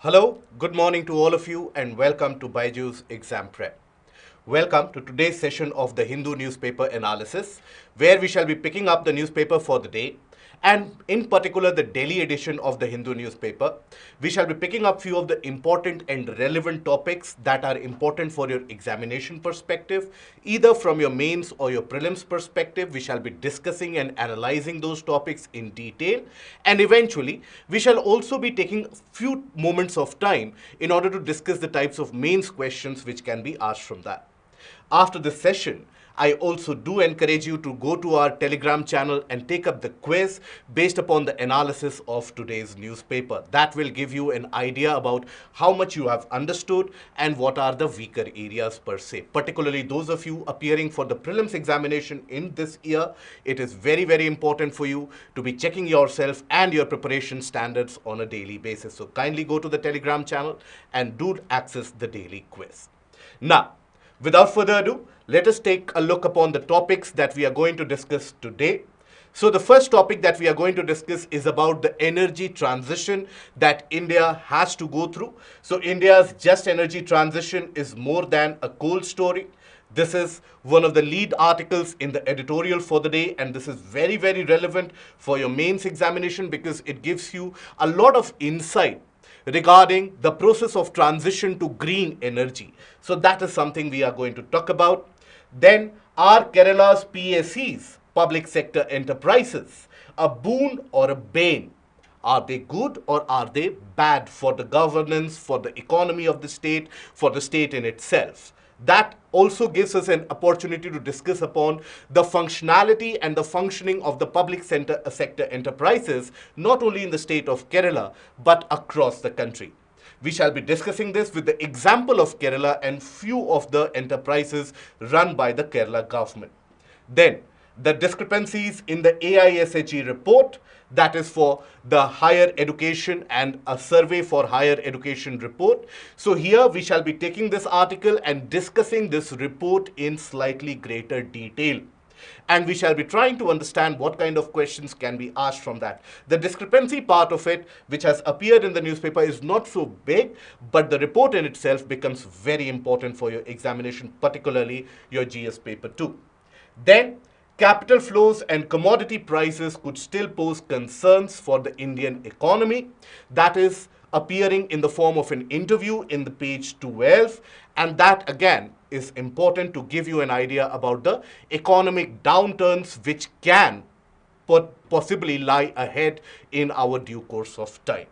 Hello, good morning to all of you and welcome to BYJU'S Exam Prep. Welcome to today's session of the Hindu Newspaper Analysis, where we shall be picking up the newspaper for the day, and in particular the daily edition of the Hindu newspaper. We shall be picking up few of the important and relevant topics that are important for your examination perspective, either from your mains or your prelims perspective. We shall be discussing and analyzing those topics in detail, and eventually we shall also be taking few moments of time in order to discuss the types of mains questions which can be asked from that. After this session, I also do encourage you to go to our Telegram channel and take up the quiz based upon the analysis of today's newspaper. That will give you an idea about how much you have understood and what are the weaker areas per se. Particularly those of you appearing for the prelims examination in this year, it is very, very important for you to be checking yourself and your preparation standards on a daily basis. So kindly go to the Telegram channel and do access the daily quiz. Now, without further ado, let us take a look upon the topics that we are going to discuss today. So the first topic that we are going to discuss is about the energy transition that India has to go through. So India's just energy transition is more than a coal story. This is one of the lead articles in the editorial for the day, and this is very, very relevant for your mains examination because it gives you a lot of insight regarding the process of transition to green energy. So that is something we are going to talk about. Then, are Kerala's PSEs, public sector enterprises, a boon or a bane? Are they good or are they bad for the governance, for the economy of the state, for the state in itself? That also gives us an opportunity to discuss upon the functionality and the functioning of the public sector enterprises, not only in the state of Kerala, but across the country. We shall be discussing this with the example of Kerala and few of the enterprises run by the Kerala government. Then, the discrepancies in the AISHE report, that is for the higher education and a survey for higher education report. So here we shall be taking this article and discussing this report in slightly greater detail. And we shall be trying to understand what kind of questions can be asked from that. The discrepancy part of it, which has appeared in the newspaper, is not so big, but the report in itself becomes very important for your examination, particularly your GS paper 2. Then, capital flows and commodity prices could still pose concerns for the Indian economy. That is appearing in the form of an interview in the page 12, and that again is important to give you an idea about the economic downturns which can possibly lie ahead in our due course of time.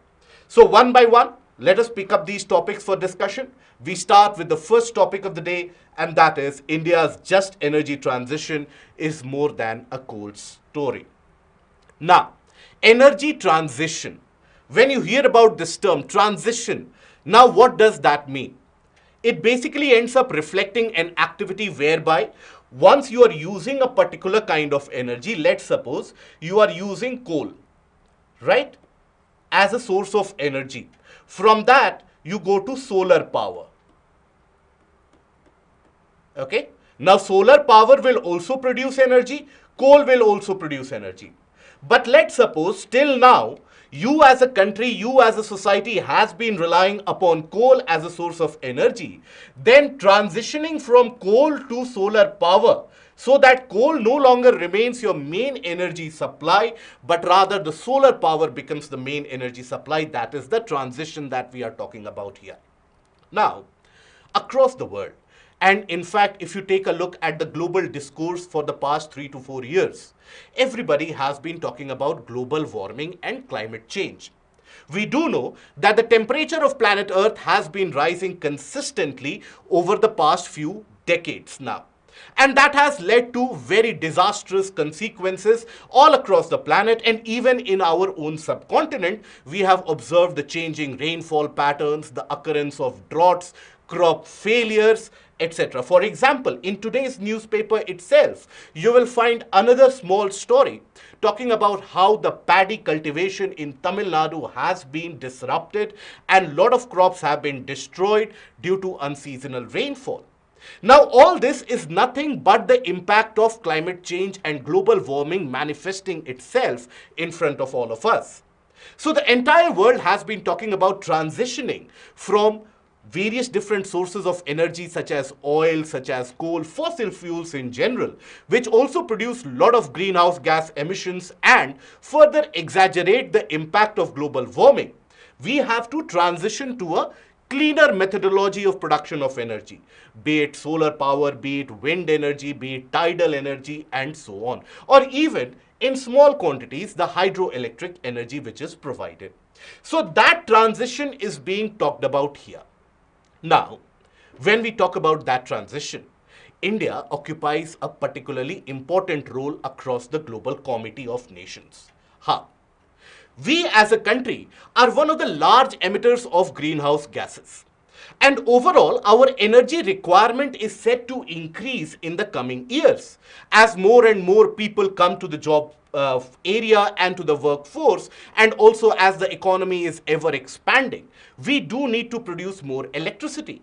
So one by one, let us pick up these topics for discussion. We start with the first topic of the day, and that is India's just energy transition is more than a coal story. Now, energy transition. When you hear about this term, transition, now what does that mean? It basically ends up reflecting an activity whereby once you are using a particular kind of energy, let's suppose you are using coal, right, as a source of energy. From that, you go to solar power. Okay. Now, solar power will also produce energy. Coal will also produce energy. But let's suppose till now, you as a country, you as a society has been relying upon coal as a source of energy. Then transitioning from coal to solar power, so that coal no longer remains your main energy supply, but rather the solar power becomes the main energy supply. That is the transition that we are talking about here. Now, across the world, and in fact, if you take a look at the global discourse for the past 3 to 4 years, everybody has been talking about global warming and climate change. We do know that the temperature of planet Earth has been rising consistently over the past few decades now. And that has led to very disastrous consequences all across the planet, and even in our own subcontinent, we have observed the changing rainfall patterns, the occurrence of droughts, crop failures, etc. For example, in today's newspaper itself, you will find another small story talking about how the paddy cultivation in Tamil Nadu has been disrupted and a lot of crops have been destroyed due to unseasonal rainfall. Now, all this is nothing but the impact of climate change and global warming manifesting itself in front of all of us. So the entire world has been talking about transitioning from various different sources of energy such as oil, such as coal, fossil fuels in general, which also produce a lot of greenhouse gas emissions and further exaggerate the impact of global warming. We have to transition to a cleaner methodology of production of energy, be it solar power, be it wind energy, be it tidal energy, and so on. Or even in small quantities, the hydroelectric energy which is provided. So that transition is being talked about here. Now, when we talk about that transition, India occupies a particularly important role across the global community of nations. How? We as a country are one of the large emitters of greenhouse gases. And overall, our energy requirement is set to increase in the coming years as more and more people come to the job area and to the workforce, and also as the economy is ever expanding. We do need to produce more electricity.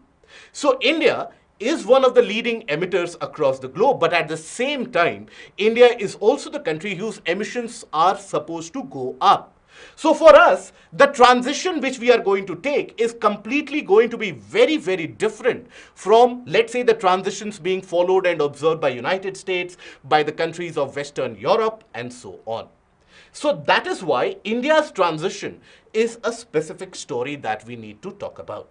So India is one of the leading emitters across the globe, but at the same time, India is also the country whose emissions are supposed to go up. So for us, the transition which we are going to take is completely going to be very, very different from, let's say, the transitions being followed and observed by United States, by the countries of Western Europe, and so on. So that is why India's transition is a specific story that we need to talk about.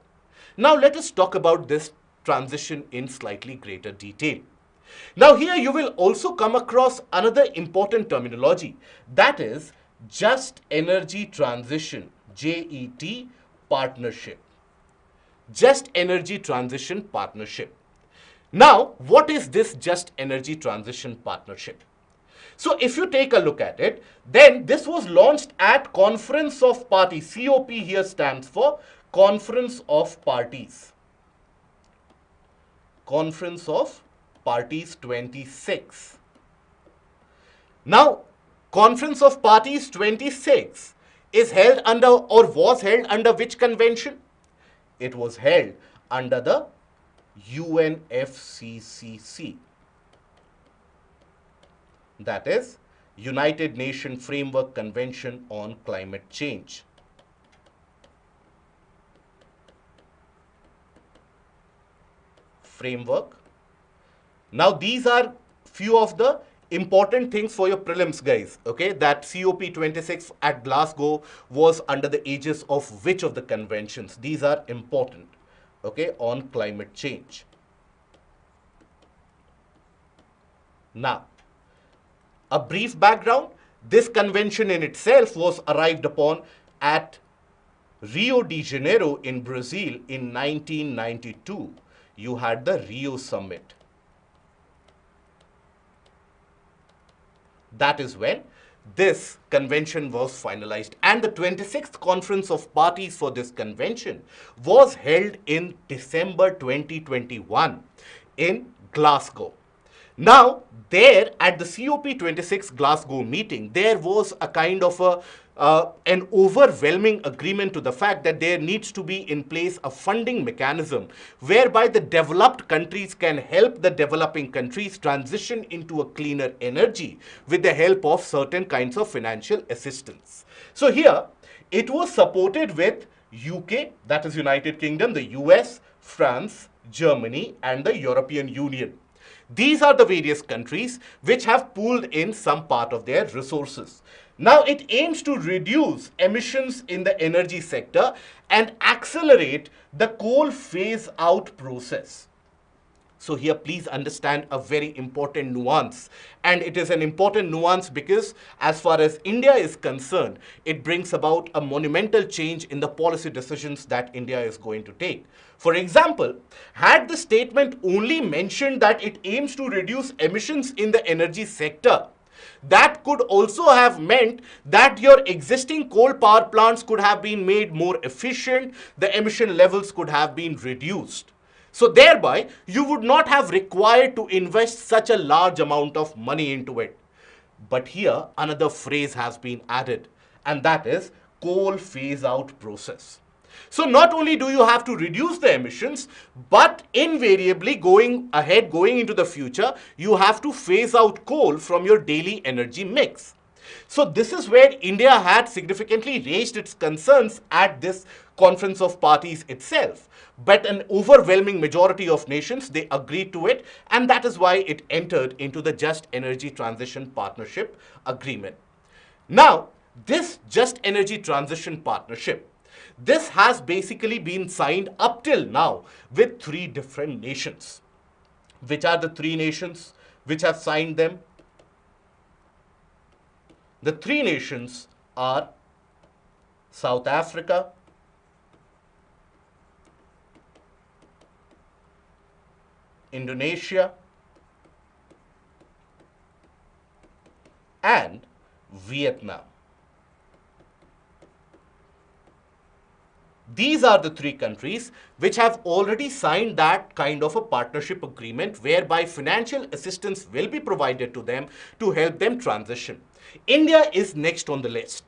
Now let us talk about this transition in slightly greater detail. Now here you will also come across another important terminology, that is Just Energy Transition, JET partnership. Just Energy Transition Partnership. Now, what is this Just Energy Transition Partnership? So if you take a look at it, then this was launched at Conference of Parties. COP here stands for Conference of Parties. Conference of Parties 26. Now, Conference of Parties 26 is held under, or was held under, which convention? It was held under the UNFCCC. That is United Nations Framework Convention on Climate Change. Framework. Now these are few of the important things for your prelims, guys. Okay, that COP26 at Glasgow was under the aegis of which of the conventions? These are important, okay, on climate change. Now, a brief background. This convention in itself was arrived upon at Rio de Janeiro in Brazil in 1992. You had the Rio Summit. That is when this convention was finalized, and the 26th Conference of Parties for this convention was held in December 2021 in Glasgow. Now, there at the COP26 Glasgow meeting, there was a kind of an overwhelming agreement to the fact that there needs to be in place a funding mechanism whereby the developed countries can help the developing countries transition into a cleaner energy with the help of certain kinds of financial assistance. So here, it was supported with UK, that is United Kingdom, the US, France, Germany, and the European Union. These are the various countries which have pooled in some part of their resources. Now it aims to reduce emissions in the energy sector and accelerate the coal phase out process. So here please understand a very important nuance, and it is an important nuance because as far as India is concerned, it brings about a monumental change in the policy decisions that India is going to take. For example, had the statement only mentioned that it aims to reduce emissions in the energy sector, that could also have meant that your existing coal power plants could have been made more efficient, the emission levels could have been reduced. So thereby, you would not have required to invest such a large amount of money into it. But here, another phrase has been added, and that is coal phase out process. So not only do you have to reduce the emissions, but invariably going into the future, you have to phase out coal from your daily energy mix. So this is where India had significantly raised its concerns at this Conference of Parties itself. But an overwhelming majority of nations, they agreed to it, and that is why it entered into the Just Energy Transition Partnership Agreement. Now, this Just Energy Transition Partnership, this has basically been signed up till now with 3 different nations. Which are the 3 nations which have signed them? The 3 nations are South Africa, Indonesia, and Vietnam. These are the 3 countries which have already signed that kind of a partnership agreement whereby financial assistance will be provided to them to help them transition. India is next on the list.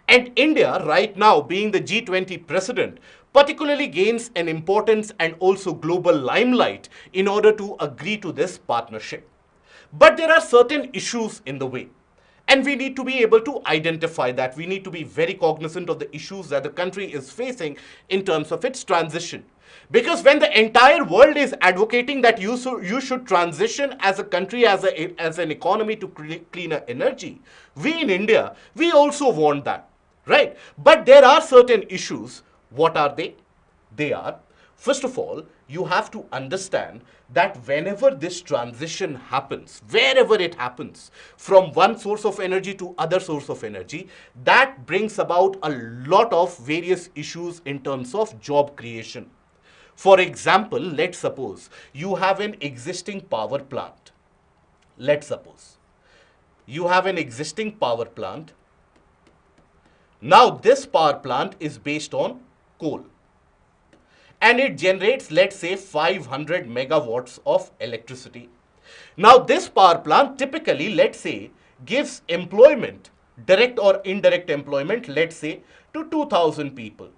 And India, right now being the G20 president, particularly gains an importance and also global limelight in order to agree to this partnership. But there are certain issues in the way. And we need to be able to identify that. We need to be very cognizant of the issues that the country is facing in terms of its transition. Because when the entire world is advocating that you should transition as a country, as an economy to cleaner energy, we in India, we also want that, right? But there are certain issues. What are they? They are, first of all, you have to understand that whenever this transition happens, wherever it happens, from one source of energy to other source of energy, that brings about a lot of various issues in terms of job creation. For example, let's suppose you have an existing power plant. Let's suppose you have an existing power plant. Now this power plant is based on coal. And it generates, let's say, 500 megawatts of electricity. Now, this power plant typically, let's say, gives employment, direct or indirect employment, let's say, to 2,000 people.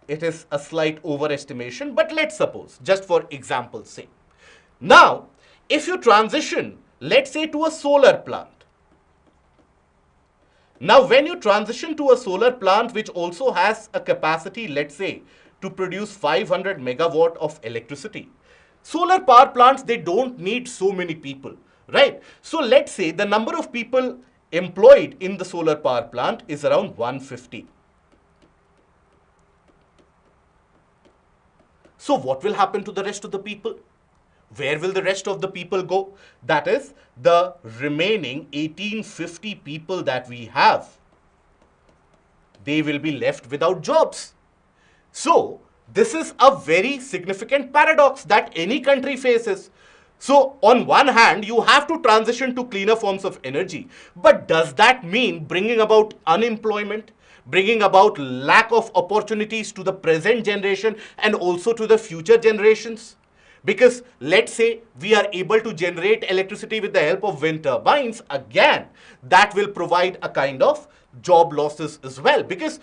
It is a slight overestimation, but let's suppose, just for example's sake. Now, if you transition, let's say, to a solar plant. Now, when you transition to a solar plant, which also has a capacity, let's say, to produce 500 megawatt of electricity. Solar power plants, they don't need so many people, right? So let's say the number of people employed in the solar power plant is around 150. So what will happen to the rest of the people? Where will the rest of the people go? That is, the remaining 1850 people that we have, they will be left without jobs. So, this is a very significant paradox that any country faces. So, on one hand, you have to transition to cleaner forms of energy. But does that mean bringing about unemployment, bringing about lack of opportunities to the present generation and also to the future generations? Because let's say we are able to generate electricity with the help of wind turbines, again, that will provide a kind of job losses as well. Because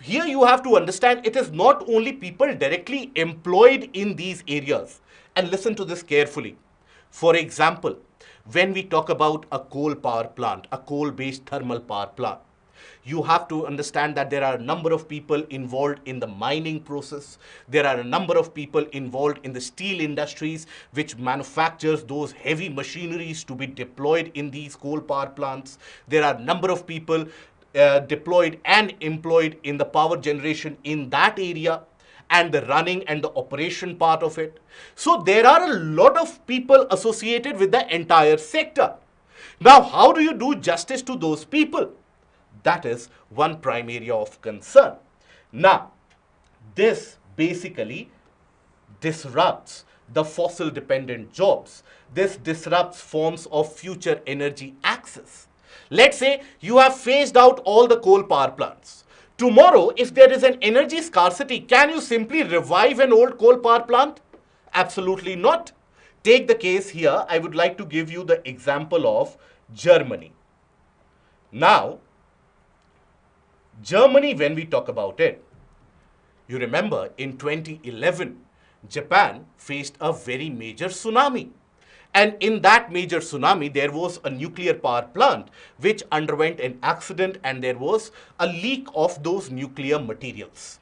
here you have to understand it is not only people directly employed in these areas. And listen to this carefully. For example, when we talk about a coal power plant, a coal-based thermal power plant, you have to understand that there are a number of people involved in the mining process. There are a number of people involved in the steel industries, which manufactures those heavy machineries to be deployed in these coal power plants. There are a number of people deployed and employed in the power generation in that area and the running and the operation part of it. So there are a lot of people associated with the entire sector. Now, how do you do justice to those people? That is one prime area of concern. Now, this basically disrupts the fossil dependent jobs. This disrupts forms of future energy access. Let's say you have phased out all the coal power plants. Tomorrow, if there is an energy scarcity, can you simply revive an old coal power plant? Absolutely not. Take the case here. I would like to give you the example of Germany. Now, Germany, when we talk about it, you remember in 2011, Japan faced a very major tsunami. And in that major tsunami, there was a nuclear power plant which underwent an accident, and there was a leak of those nuclear materials,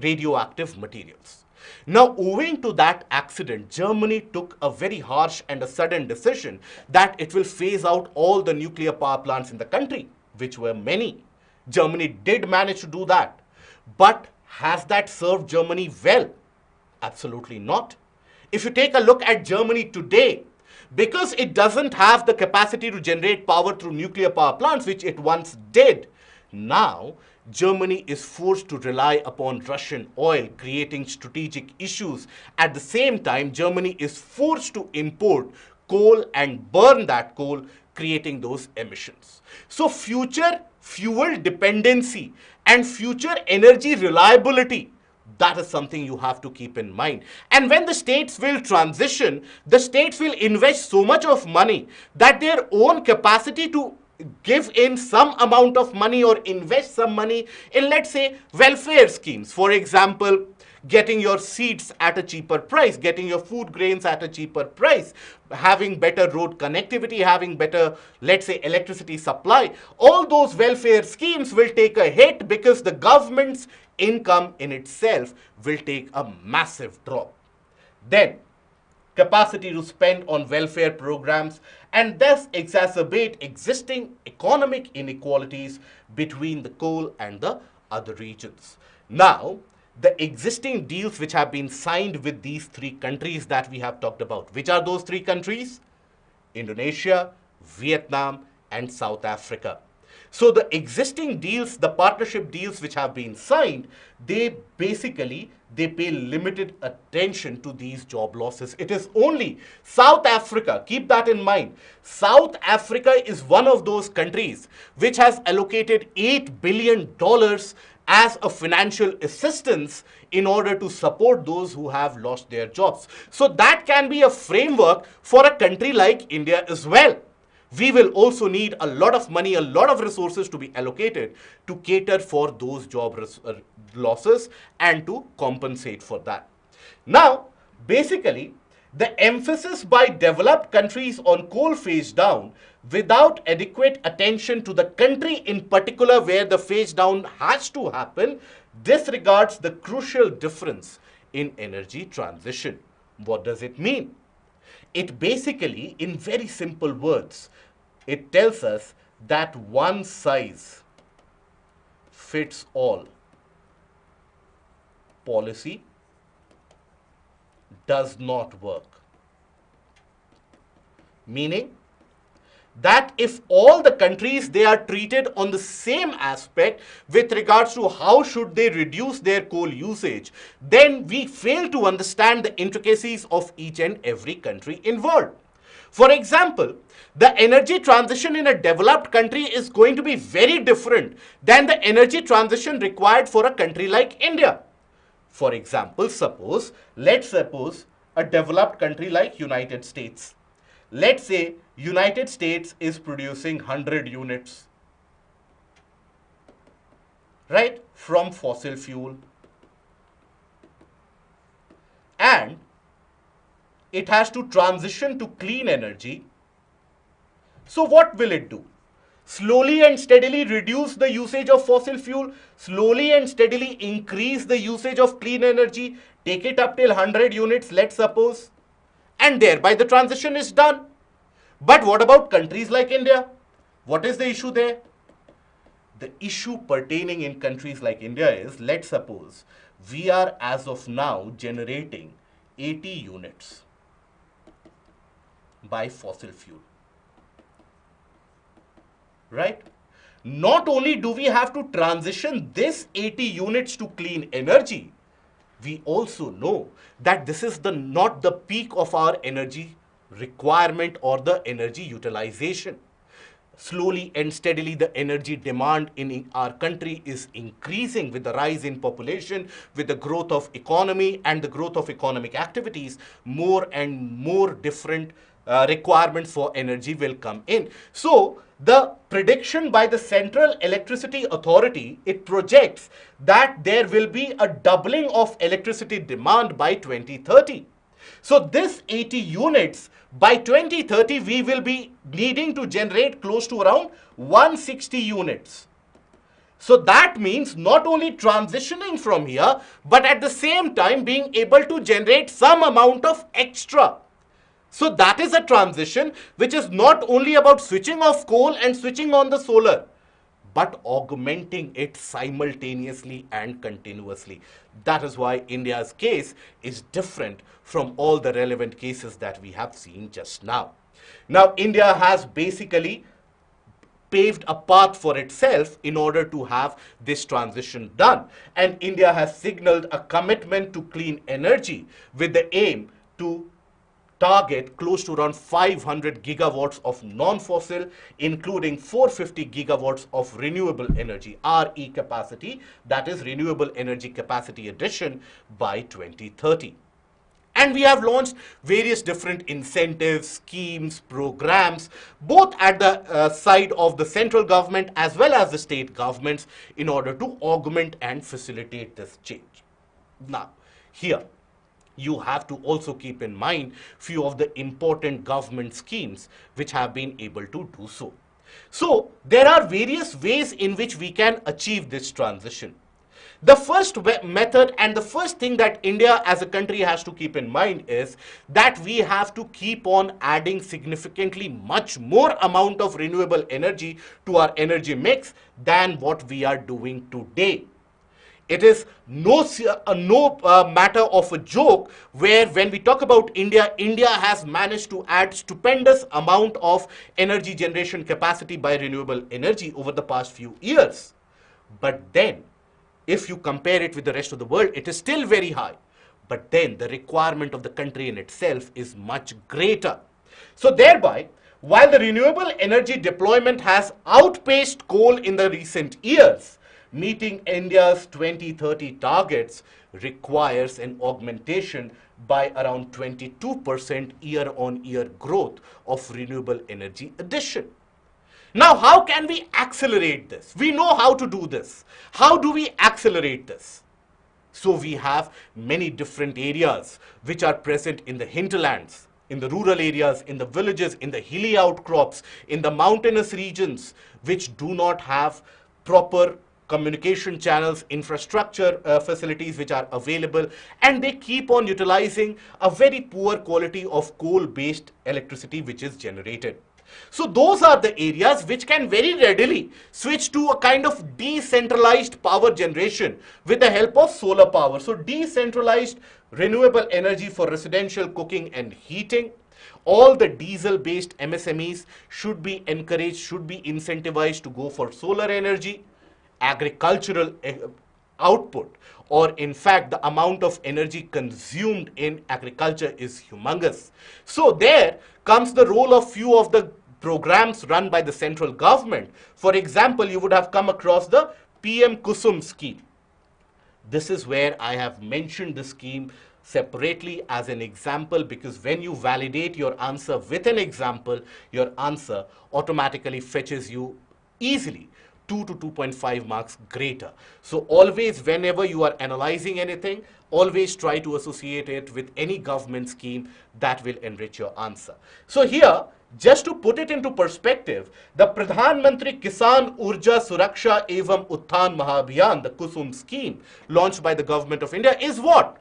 radioactive materials. Now, owing to that accident, Germany took a very harsh and a sudden decision that it will phase out all the nuclear power plants in the country, which were many. Germany did manage to do that. But has that served Germany well? Absolutely not. If you take a look at Germany today, because it doesn't have the capacity to generate power through nuclear power plants, which it once did, now Germany is forced to rely upon Russian oil, creating strategic issues. At the same time, Germany is forced to import coal and burn that coal, creating those emissions. So future fuel dependency and future energy reliability, that is something you have to keep in mind. And when the states will transition, the states will invest so much of money that their own capacity to give in some amount of money or invest some money in, let's say, welfare schemes. For example, getting your seeds at a cheaper price, getting your food grains at a cheaper price, having better road connectivity, having better, let's say, electricity supply. All those welfare schemes will take a hit because the government's income in itself will take a massive drop. Then, capacity to spend on welfare programs and thus exacerbate existing economic inequalities between the coal and the other regions. Now, the existing deals which have been signed with these three countries that we have talked about. Which are those three countries? Indonesia, Vietnam, and South Africa. So the existing deals, the partnership deals which have been signed, they pay limited attention to these job losses. It is only South Africa, keep that in mind. South Africa is one of those countries which has allocated $8 billion as a financial assistance in order to support those who have lost their jobs. So that can be a framework for a country like India as well. We will also need a lot of money, a lot of resources to be allocated to cater for those job losses and to compensate for that. Now, basically, the emphasis by developed countries on coal phase down without adequate attention to the country in particular where the phase down has to happen disregards the crucial difference in energy transition. What does it mean? It basically, in very simple words, it tells us that one size fits all policy does not work. Meaning that if all the countries, they are treated on the same aspect with regards to how should they reduce their coal usage, then we fail to understand the intricacies of each and every country involved. For example, the energy transition in a developed country is going to be very different than the energy transition required for a country like India. For example, let's suppose a developed country like United States. Let's say United States is producing 100 units, right, from fossil fuel, and it has to transition to clean energy. So what will it do? Slowly and steadily reduce the usage of fossil fuel, slowly and steadily increase the usage of clean energy, take it up till 100 units, let's suppose, and thereby the transition is done. But what about countries like India? What is the issue there? The issue pertaining in countries like India is, let's suppose, we are as of now generating 80 units by fossil fuel. Right? Not only do we have to transition this 80 units to clean energy, we also know that this is not the peak of our energy requirement or the energy utilization. Slowly and steadily the energy demand in our country is increasing with the rise in population, with the growth of economy and the growth of economic activities. More and more different requirements for energy will come in. So the prediction by the Central Electricity Authority, it projects that there will be a doubling of electricity demand by 2030. So this 80 units, by 2030, we will be needing to generate close to around 160 units. So that means not only transitioning from here, but at the same time being able to generate some amount of extra. So that is a transition which is not only about switching off coal and switching on the solar, but augmenting it simultaneously and continuously. That is why India's case is different from all the relevant cases that we have seen just now. Now, India has basically paved a path for itself in order to have this transition done. And India has signaled a commitment to clean energy with the aim to target close to around 500 gigawatts of non-fossil, including 450 gigawatts of renewable energy, RE capacity, that is renewable energy capacity addition by 2030. And we have launched various different incentives, schemes, programs, both at the side of the central government as well as the state governments in order to augment and facilitate this change. Now, here, you have to also keep in mind few of the important government schemes which have been able to do so. So, there are various ways in which we can achieve this transition. The first method and the first thing that India as a country has to keep in mind is that we have to keep on adding significantly much more amount of renewable energy to our energy mix than what we are doing today. It is no matter of a joke where when we talk about India, India has managed to add stupendous amount of energy generation capacity by renewable energy over the past few years. But then, if you compare it with the rest of the world, it is still very high. But then the requirement of the country in itself is much greater. So thereby, while the renewable energy deployment has outpaced coal in the recent years, meeting India's 2030 targets requires an augmentation by around 22% year-on-year growth of renewable energy addition. Now, how can we accelerate this? We know how to do this. How do we accelerate this? So we have many different areas which are present in the hinterlands, in the rural areas, in the villages, in the hilly outcrops, in the mountainous regions which do not have proper communication channels, infrastructure facilities which are available, and they keep on utilizing a very poor quality of coal-based electricity which is generated. So those are the areas which can very readily switch to a kind of decentralized power generation with the help of solar power. So decentralized renewable energy for residential cooking and heating. All the diesel-based MSMEs should be encouraged, should be incentivized to go for solar energy. Agricultural output, or in fact the amount of energy consumed in agriculture is humongous. So there comes the role of few of the programs run by the central government. For example, you would have come across the PM Kusum scheme. This is where I have mentioned the scheme separately as an example, because when you validate your answer with an example, your answer automatically fetches you easily 2 to 2.5 marks greater. So always, whenever you are analyzing anything, always try to associate it with any government scheme that will enrich your answer. So here, just to put it into perspective, the Pradhan Mantri Kisan Urja Suraksha Evam Utthan Mahabhiyan, the Kusum scheme launched by the government of India, is what?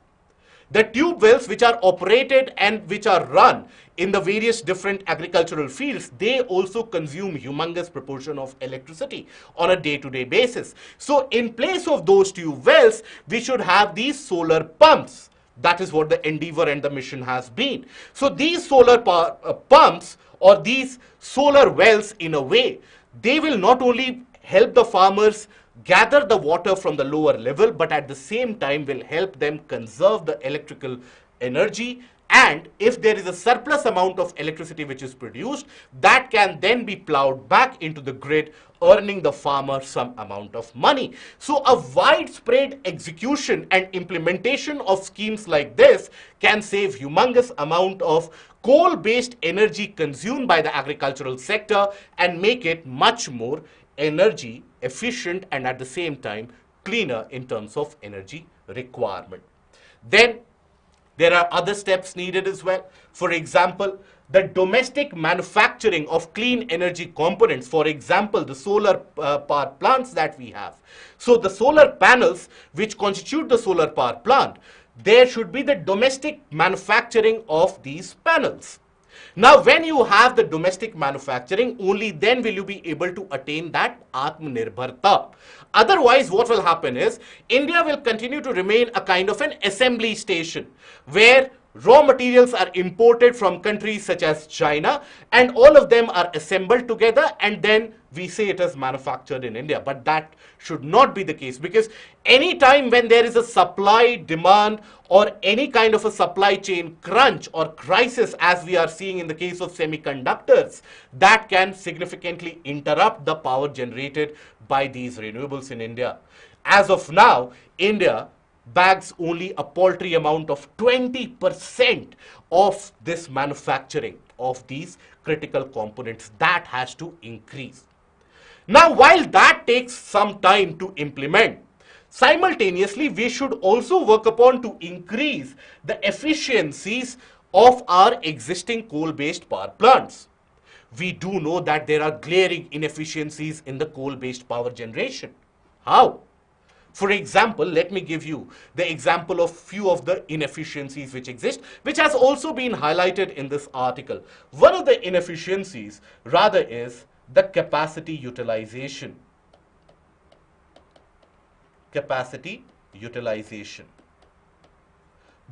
The tube wells which are operated and which are run in the various different agricultural fields, they also consume humongous proportion of electricity on a day-to-day basis. So in place of those tube wells, we should have these solar pumps. That is what the endeavor and the mission has been. So these solar pumps or these solar wells, in a way, they will not only help the farmers gather the water from the lower level, but at the same time will help them conserve the electrical energy. And if there is a surplus amount of electricity which is produced, that can then be plowed back into the grid, earning the farmer some amount of money. So a widespread execution and implementation of schemes like this can save humongous amount of coal-based energy consumed by the agricultural sector and make it much more energy efficient and at the same time cleaner in terms of energy requirement. Then There are other steps needed as well. For example, the domestic manufacturing of clean energy components, for example, the solar power plants that we have. So the solar panels which constitute the solar power plant, there should be the domestic manufacturing of these panels. Now, when you have the domestic manufacturing, only then will you be able to attain that Atmanirbharta. Otherwise, what will happen is, India will continue to remain a kind of an assembly station, where raw materials are imported from countries such as China, and all of them are assembled together, and then we say it is manufactured in India. But that should not be the case, because any time when there is a supply demand or any kind of a supply chain crunch or crisis, as we are seeing in the case of semiconductors, that can significantly interrupt the power generated by these renewables in India. As of now, India bags only a paltry amount of 20% of this manufacturing of these critical components. That has to increase. Now, while that takes some time to implement, simultaneously we should also work upon to increase the efficiencies of our existing coal-based power plants. We do know that there are glaring inefficiencies in the coal-based power generation. How? For example, let me give you the example of few of the inefficiencies which exist, which has also been highlighted in this article. One of the inefficiencies rather is the capacity utilization. Capacity utilization.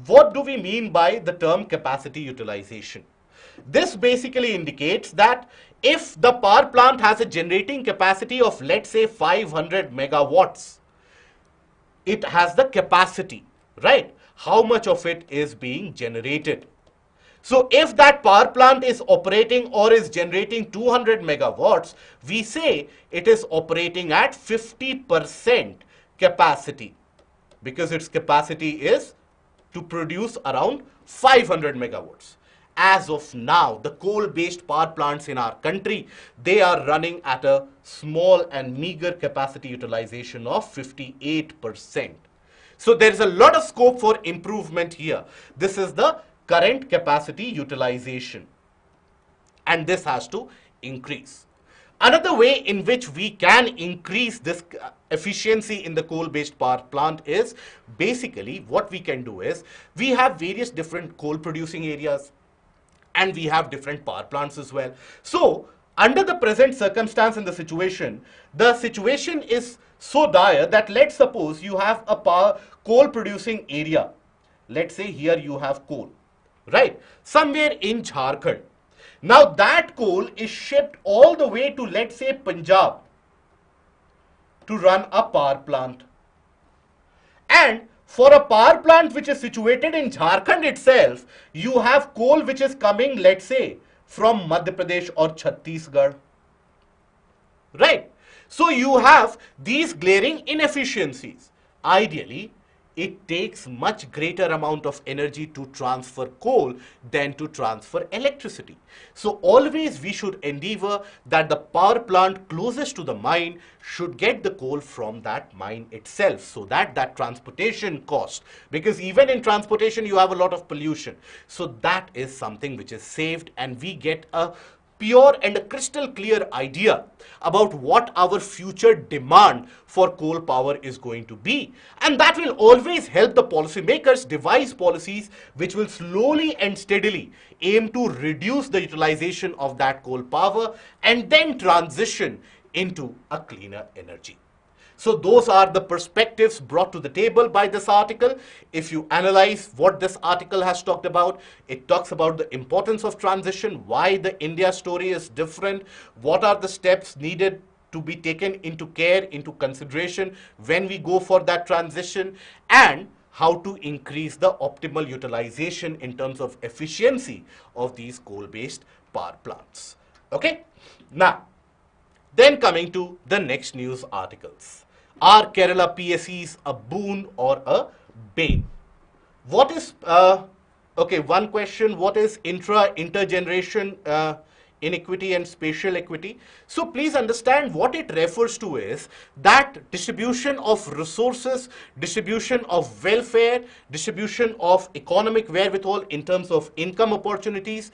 What do we mean by the term capacity utilization? This basically indicates that if the power plant has a generating capacity of, let's say, 500 megawatts, it has the capacity, right? How much of it is being generated? So if that power plant is operating or is generating 200 megawatts, we say it is operating at 50% capacity, because its capacity is to produce around 500 megawatts. As of now, the coal-based power plants in our country, they are running at a small and meager capacity utilization of 58%. So there is a lot of scope for improvement here. This is the current capacity utilization, and this has to increase. Another way in which we can increase this efficiency in the coal-based power plant is basically what we can do is, we have various different coal producing areas, and we have different power plants as well. So under the present circumstance and the situation is so dire that, let's suppose you have a coal producing area. Let's say here you have coal, right? Somewhere in Jharkhand. Now that coal is shipped all the way to, let's say, Punjab to run a power plant. And for a power plant which is situated in Jharkhand itself, you have coal which is coming, let's say, from Madhya Pradesh or Chhattisgarh, right? So you have these glaring inefficiencies. Ideally, it takes much greater amount of energy to transfer coal than to transfer electricity. So always we should endeavor that the power plant closest to the mine should get the coal from that mine itself, so that that transportation cost, because even in transportation you have a lot of pollution, so that is something which is saved, and we get a pure and a crystal clear idea about what our future demand for coal power is going to be. And that will always help the policymakers devise policies which will slowly and steadily aim to reduce the utilization of that coal power and then transition into a cleaner energy. So those are the perspectives brought to the table by this article. If you analyze what this article has talked about, it talks about the importance of transition, why the India story is different, what are the steps needed to be taken into care, into consideration when we go for that transition, and how to increase the optimal utilization in terms of efficiency of these coal-based power plants. Okay? Now, then coming to the next news articles. Are Kerala PSEs a boon or a bane? What is, okay, one question, what is intergeneration inequity and spatial equity. So please understand what it refers to is that distribution of resources, distribution of welfare, distribution of economic wherewithal in terms of income opportunities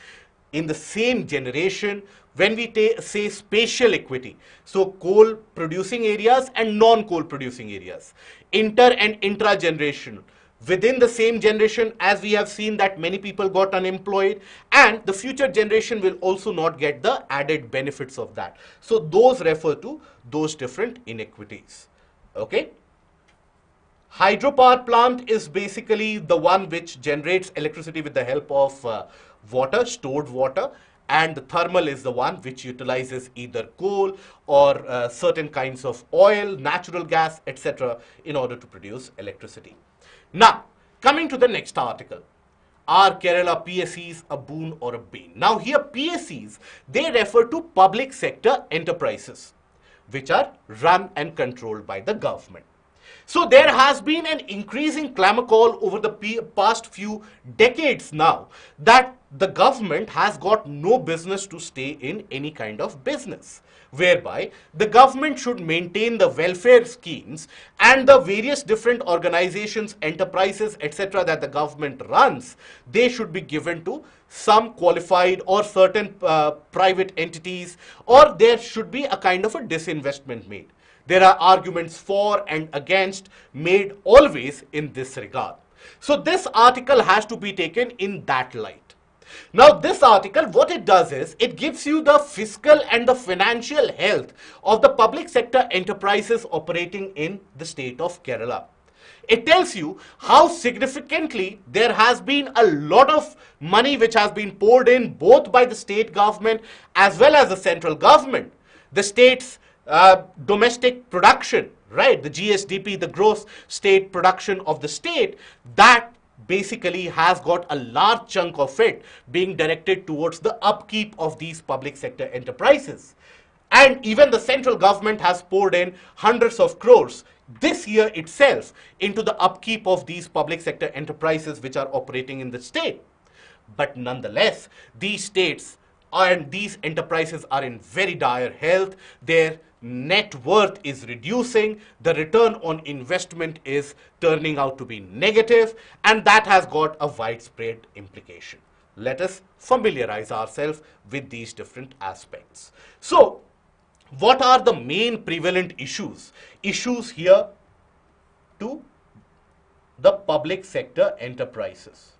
in the same generation. When we say spatial equity, so coal producing areas and non-coal producing areas, inter and intra-generational, within the same generation, as we have seen that many people got unemployed, and the future generation will also not get the added benefits of that. So those refer to those different inequities. Okay. Hydropower plant is basically the one which generates electricity with the help of water, stored water, and the thermal is the one which utilizes either coal or certain kinds of oil, natural gas, etc. in order to produce electricity. Now, coming to the next article. Are Kerala PSEs a boon or a bane? Now here PSEs, they refer to public sector enterprises which are run and controlled by the government. So there has been an increasing clamor call over the past few decades now that the government has got no business to stay in any kind of business, whereby the government should maintain the welfare schemes and the various different organizations, enterprises, etc. that the government runs, they should be given to some qualified or certain private entities, or there should be a kind of a disinvestment made. There are arguments for and against made always in this regard. So this article has to be taken in that light. Now this article, what it does is, it gives you the fiscal and the financial health of the public sector enterprises operating in the state of Kerala. It tells you how significantly there has been a lot of money which has been poured in both by the state government as well as the central government. The state's domestic production, right, the GSDP, the gross state production of the state, that basically has got a large chunk of it being directed towards the upkeep of these public sector enterprises. And even the central government has poured in hundreds of crores this year itself into the upkeep of these public sector enterprises which are operating in the state. But nonetheless, these states and these enterprises are in very dire health. Their net worth is reducing, the return on investment is turning out to be negative, and that has got a widespread implication. Let us familiarize ourselves with these different aspects. So, what are the main prevalent issues? Issues here to the public sector enterprises.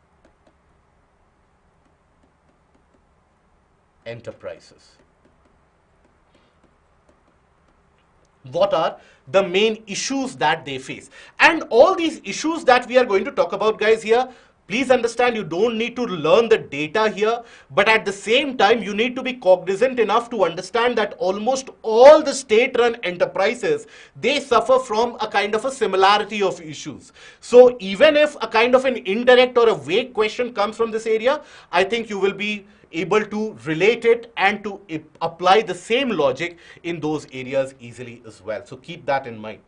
What are the main issues that they face? And all these issues that we are going to talk about, guys, here, please understand, you don't need to learn the data here, but at the same time, you need to be cognizant enough to understand that almost all the state-run enterprises, they suffer from a kind of a similarity of issues. So even if a kind of an indirect or a vague question comes from this area, I think you will be able to relate it and to apply the same logic in those areas easily as well. So keep that in mind.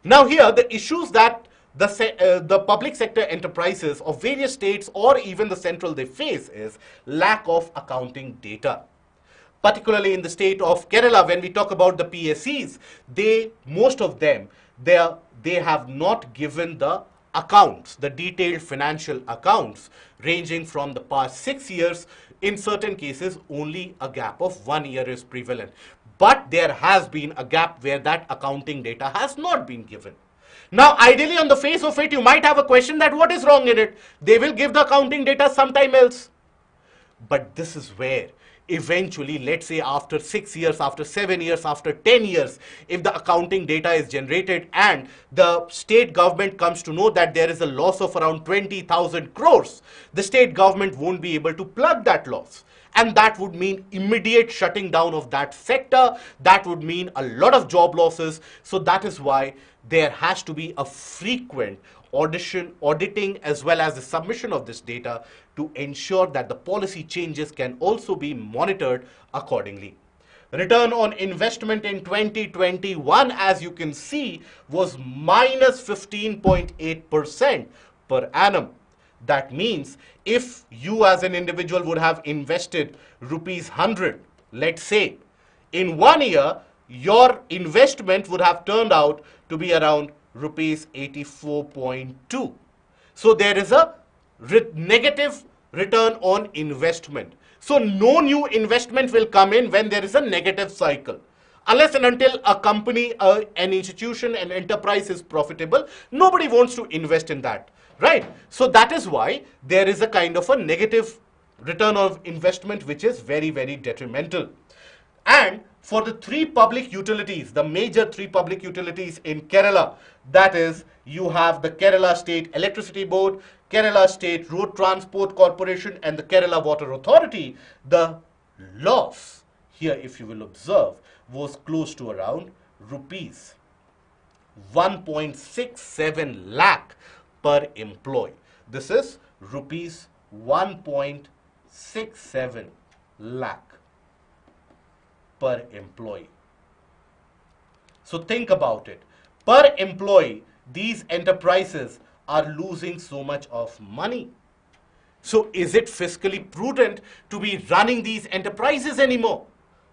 Now here, the issues that the public sector enterprises of various states or even the central they face is lack of accounting data. Particularly in the state of Kerala, when we talk about the PSEs, most of them, they have not given the accounts, the detailed financial accounts ranging from the past 6 years. In certain cases, only a gap of 1 year is prevalent. But there has been a gap where that accounting data has not been given. Now, ideally, on the face of it, you might have a question that what is wrong in it? They will give the accounting data sometime else. But this is where eventually, let's say after 6 years, after 7 years, after 10 years, if the accounting data is generated and the state government comes to know that there is a loss of around 20,000 crores, the state government won't be able to plug that loss. And that would mean immediate shutting down of that sector. That would mean a lot of job losses. So that is why there has to be a frequent auditing as well as the submission of this data to ensure that the policy changes can also be monitored accordingly. Return on investment in 2021, as you can see, was minus 15.8% per annum. That means if you as an individual would have invested rupees 100, let's say, in 1 year, your investment would have turned out to be around rupees 84.2. So there is a negative return on investment. So no new investment will come in when there is a negative cycle. Unless and until a company, an institution, an enterprise is profitable, nobody wants to invest in that, right? So that is why there is a kind of a negative return of investment which is very, very detrimental. And for the three public utilities, the major three public utilities in Kerala, that is, you have the Kerala State Electricity Board, Kerala State Road Transport Corporation, and the Kerala Water Authority, the loss here, if you will observe, was close to around rupees 1.67 lakh per employee. This is rupees 1.67 lakh per employee. So think about it. Per employee, these enterprises are losing so much of money. So is it fiscally prudent to be running these enterprises anymore?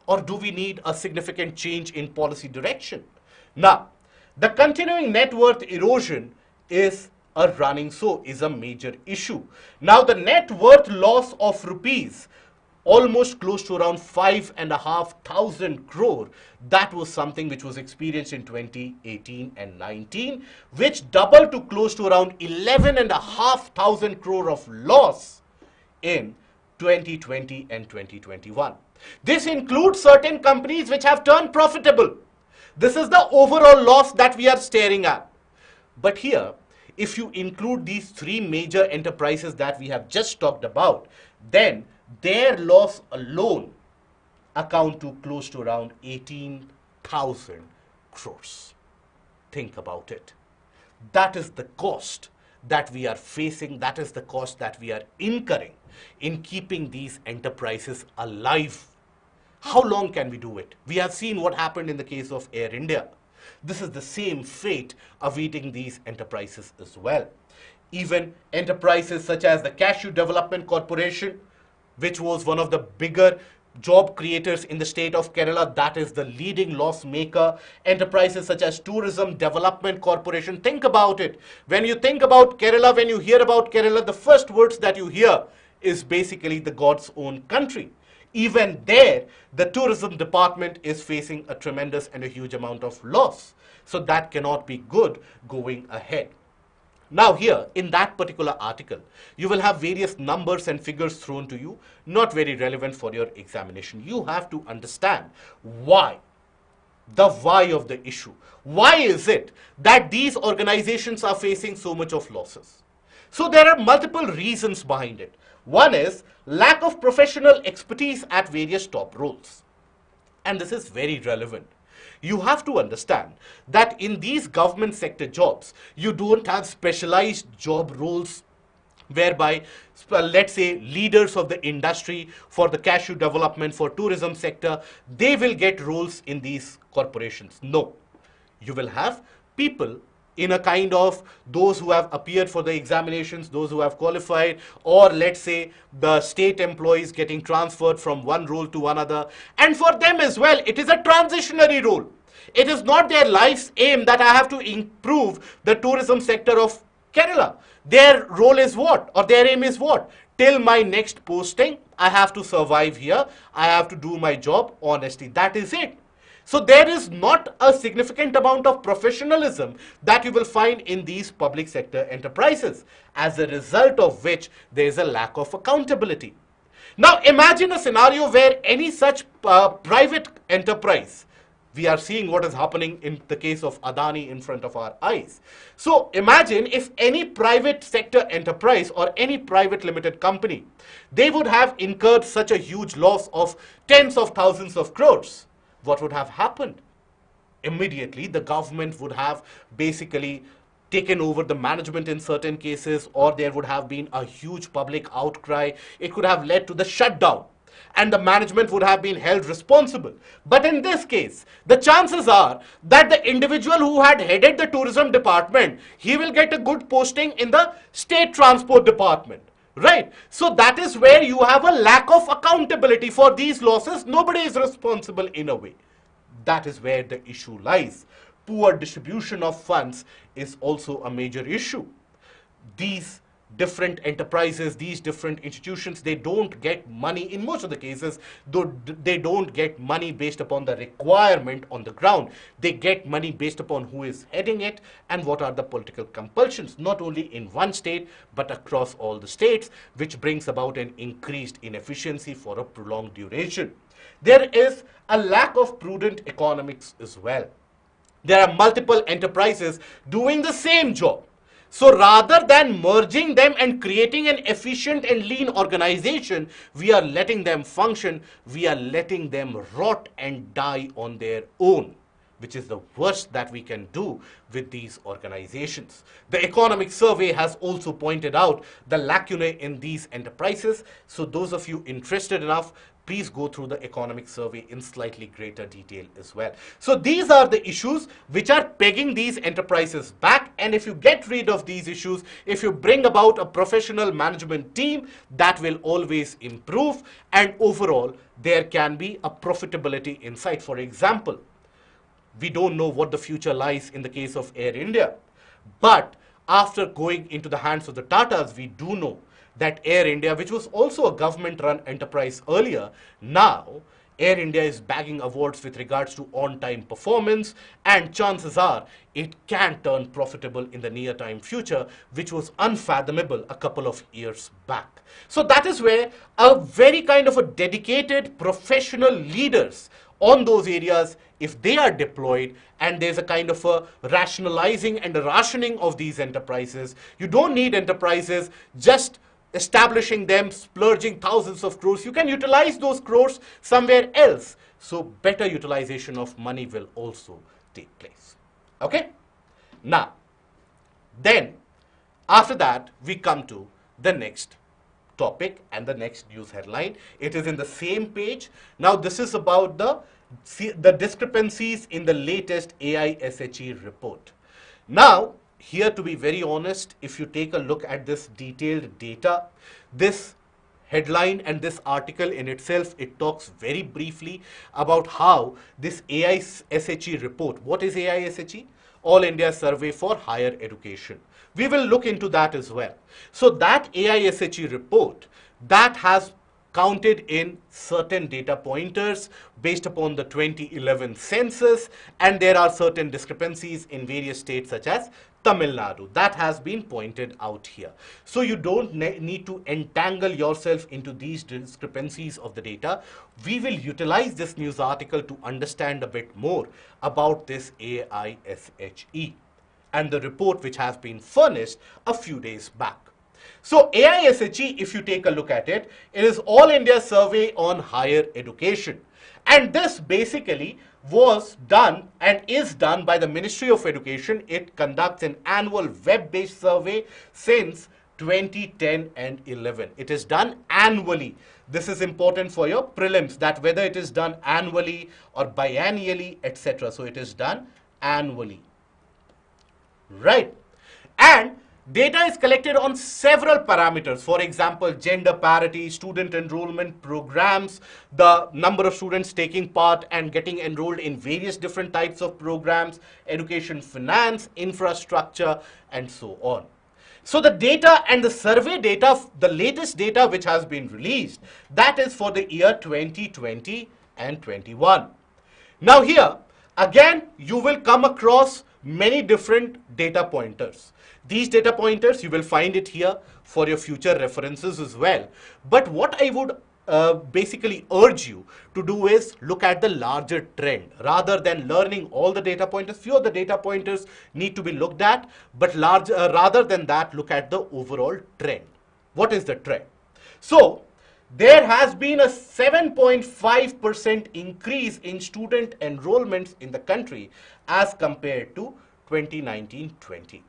Or do we need a significant change in policy direction? Now, the continuing net worth erosion is a major issue. Now, the net worth loss of rupees almost close to around 5,500 crore, that was something which was experienced in 2018 and 19, which doubled to close to around 11,500 crore of loss in 2020 and 2021. This includes certain companies which have turned profitable. This is the overall loss that we are staring at. But here, if you include these three major enterprises that we have just talked about, then their loss alone account to close to around 18,000 crores. Think about it. That is the cost that we are facing. That is the cost that we are incurring in keeping these enterprises alive. How long can we do it? We have seen what happened in the case of Air India. This is the same fate awaiting these enterprises as well. Even enterprises such as the Cashew Development Corporation, which was one of the bigger job creators in the state of Kerala, that is the leading loss maker. Enterprises such as Tourism Development Corporation, think about it. When you think about Kerala, when you hear about Kerala, the first words that you hear is basically the God's own country. Even there, the tourism department is facing a tremendous and a huge amount of loss. So that cannot be good going ahead. Now here, in that particular article, you will have various numbers and figures thrown to you, not very relevant for your examination. You have to understand why, the why of the issue. Why is it that these organizations are facing so much of losses? So there are multiple reasons behind it. One is lack of professional expertise at various top roles. And this is very relevant. You have to understand that in these government sector jobs, you don't have specialized job roles whereby, let's say, leaders of the industry for the cashew development, for tourism sector, they will get roles in these corporations. No. You will have people in a kind of those who have appeared for the examinations, those who have qualified, or let's say the state employees getting transferred from one role to another. And for them as well, it is a transitionary role. It is not their life's aim that I have to improve the tourism sector of Kerala. Their role is what? Or their aim is what? Till my next posting, I have to survive here. I have to do my job honestly. That is it. So there is not a significant amount of professionalism that you will find in these public sector enterprises, as a result of which there is a lack of accountability. Now imagine a scenario where any such private enterprise, we are seeing what is happening in the case of Adani in front of our eyes. So imagine if any private sector enterprise or any private limited company, they would have incurred such a huge loss of tens of thousands of crores. What would have happened? Immediately, the government would have basically taken over the management in certain cases, or there would have been a huge public outcry. It could have led to the shutdown, and the management would have been held responsible. But in this case, the chances are that the individual who had headed the tourism department, he will get a good posting in the state transport department. Right? So that is where you have a lack of accountability for these losses. Nobody is responsible in a way. That is where the issue lies. Poor distribution of funds is also a major issue. These different enterprises, these different institutions, they don't get money in most of the cases, though they don't get money based upon the requirement on the ground. They get money based upon who is heading it and what are the political compulsions, not only in one state but across all the states, which brings about an increased inefficiency for a prolonged duration. There is a lack of prudent economics as well. There are multiple enterprises doing the same job. So rather than merging them and creating an efficient and lean organization, we are letting them function, we are letting them rot and die on their own, which is the worst that we can do with these organizations. The economic survey has also pointed out the lacunae in these enterprises. So those of you interested enough, please go through the economic survey in slightly greater detail as well. So these are the issues which are pegging these enterprises back, and if you get rid of these issues, if you bring about a professional management team, that will always improve, and overall there can be a profitability in sight. For example, we don't know what the future lies in the case of Air India, but after going into the hands of the Tatas, we do know that Air India, which was also a government-run enterprise earlier, now Air India is bagging awards with regards to on-time performance, and chances are it can turn profitable in the near-time future, which was unfathomable a couple of years back. So that is where a very kind of a dedicated professional leaders on those areas, if they are deployed and there's a kind of a rationalizing and a rationing of these enterprises, you don't need enterprises just establishing them, splurging thousands of crores. You can utilize those crores somewhere else. So better utilization of money will also take place. Okay? Now, then after that, we come to the next topic and the next news headline. It is in the same page. Now this is about the discrepancies in the latest AISHE report. Now, here, to be very honest, if you take a look at this detailed data, this headline and this article in itself, it talks very briefly about how this AISHE report, what is AISHE? All India Survey for Higher Education. We will look into that as well. So that AISHE report, that has counted in certain data pointers based upon the 2011 census, and there are certain discrepancies in various states such as Tamil Nadu. That has been pointed out here. So you don't need to entangle yourself into these discrepancies of the data. We will utilize this news article to understand a bit more about this AISHE and the report which has been furnished a few days back. So AISHE, if you take a look at it, it is All India Survey on Higher Education. And this basically was done and is done by the Ministry of Education. It conducts an annual web-based survey since 2010 and 11. It is done annually. This is important for your prelims, that whether it is done annually or biannually, etc. So it is done annually. Right. And data is collected on several parameters. For example, gender parity, student enrollment programs, the number of students taking part and getting enrolled in various different types of programs, education finance, infrastructure, and so on. So the data and the survey data, the latest data which has been released, that is for the year 2020 and 21. Now here, again, you will come across many different data pointers. These data pointers, you will find it here for your future references as well. But what I would basically urge you to do is look at the larger trend rather than learning all the data pointers. Few of the data pointers need to be looked at, but rather than that, look at the overall trend. What is the trend? So there has been a 7.5% increase in student enrollments in the country as compared to 2019-20.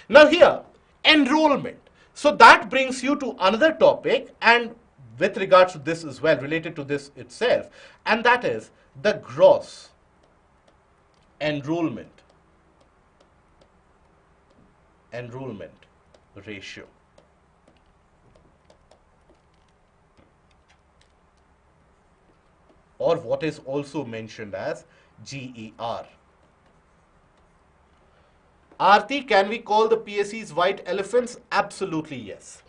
Now here, enrollment. So that brings you to another topic, and with regards to this as well, related to this itself, and that is the gross enrollment ratio. or what is also mentioned as GER. Aarti, can we call the PSEs white elephants? Absolutely yes.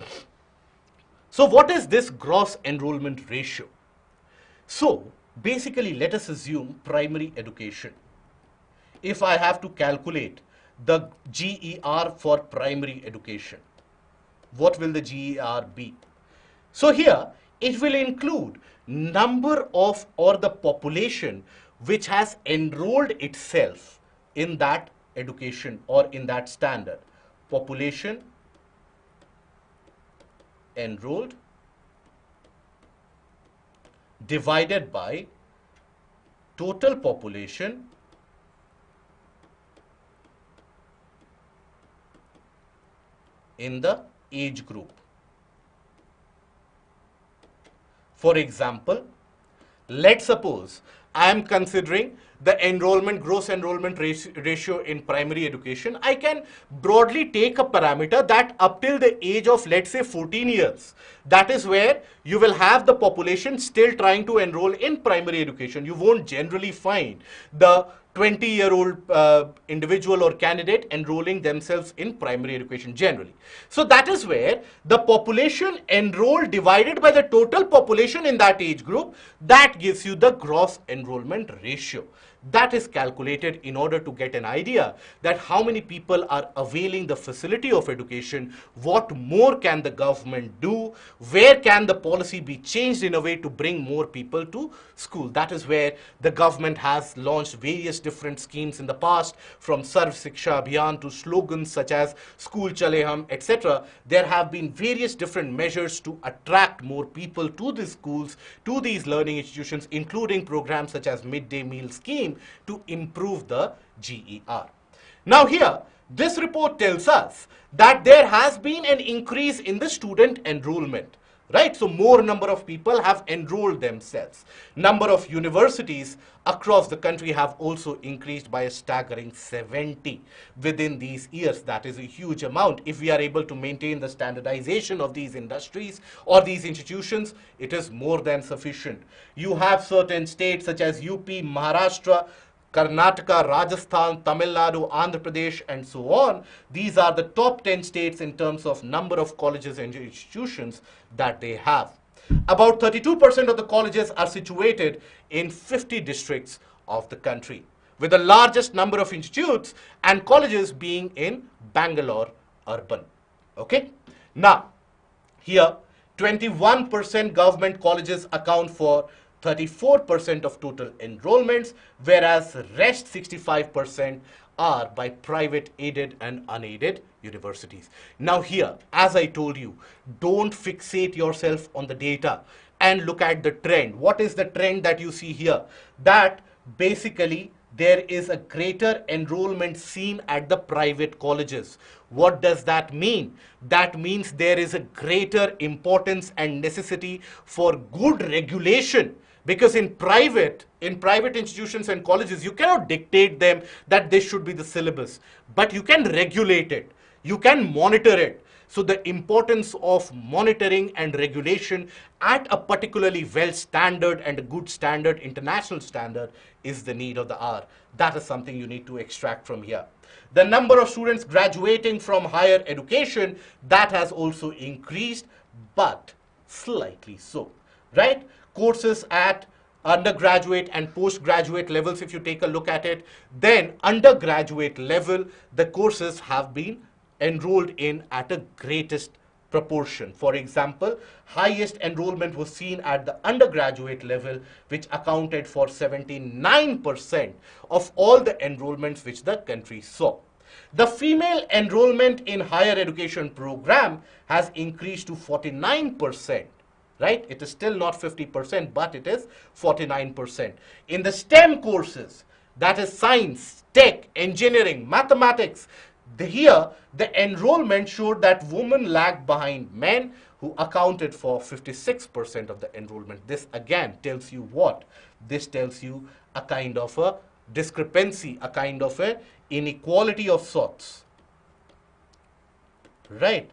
So what is this gross enrollment ratio? So basically, let us assume primary education. If I have to calculate the GER for primary education, what will the GER be? So here it will include number of or the population which has enrolled itself in that education or in that standard. Population enrolled divided by total population in the age group. For example, let's suppose I am considering the gross enrollment ratio in primary education. I can broadly take a parameter that up till the age of, let's say, 14 years, that is where you will have the population still trying to enroll in primary education. You won't generally find the 20-year-old individual or candidate enrolling themselves in primary education generally. So that is where the population enrolled divided by the total population in that age group, that gives you the gross enrollment ratio. That is calculated in order to get an idea that how many people are availing the facility of education, what more can the government do, where can the policy be changed in a way to bring more people to school. That is where the government has launched various different schemes in the past, from Sarv Shiksha Abhiyan to slogans such as School Chale Hum, etc. There have been various different measures to attract more people to the schools, to these learning institutions, including programs such as midday meal scheme, to improve the GER. Now here, this report tells us that there has been an increase in the student enrollment, right? So more number of people have enrolled themselves. Number of universities across the country have also increased by a staggering 70 within these years. That is a huge amount. If we are able to maintain the standardization of these industries or these institutions, it is more than sufficient. You have certain states such as UP, Maharashtra, Karnataka, Rajasthan, Tamil Nadu, Andhra Pradesh, and so on. These are the top 10 states in terms of number of colleges and institutions that they have. About 32% of the colleges are situated in 50 districts of the country, with the largest number of institutes and colleges being in Bangalore urban. Okay? Now, here 21% government colleges account for 34% of total enrollments, whereas rest 65% are by private aided and unaided universities. Now here, as I told you, don't fixate yourself on the data and look at the trend. What is the trend that you see here? That basically there is a greater enrollment seen at the private colleges. What does that mean? That means there is a greater importance and necessity for good regulation. Because in private institutions and colleges, you cannot dictate them that this should be the syllabus, but you can regulate it, you can monitor it. So the importance of monitoring and regulation at a particularly well standard and a good standard, international standard, is the need of the hour. That is something you need to extract from here. The number of students graduating from higher education, that has also increased, but slightly so, right? Courses at undergraduate and postgraduate levels, if you take a look at it, then undergraduate level, the courses have been enrolled in at a greatest proportion. For example, highest enrollment was seen at the undergraduate level, which accounted for 79% of all the enrollments which the country saw. The female enrollment in higher education program has increased to 49%. Right? It is still not 50%, but it is 49%. In the STEM courses, that is science, tech, engineering, mathematics, here the enrollment showed that women lagged behind men, who accounted for 56% of the enrollment. This again tells you what? This tells you a kind of a discrepancy, a kind of a inequality of sorts. Right?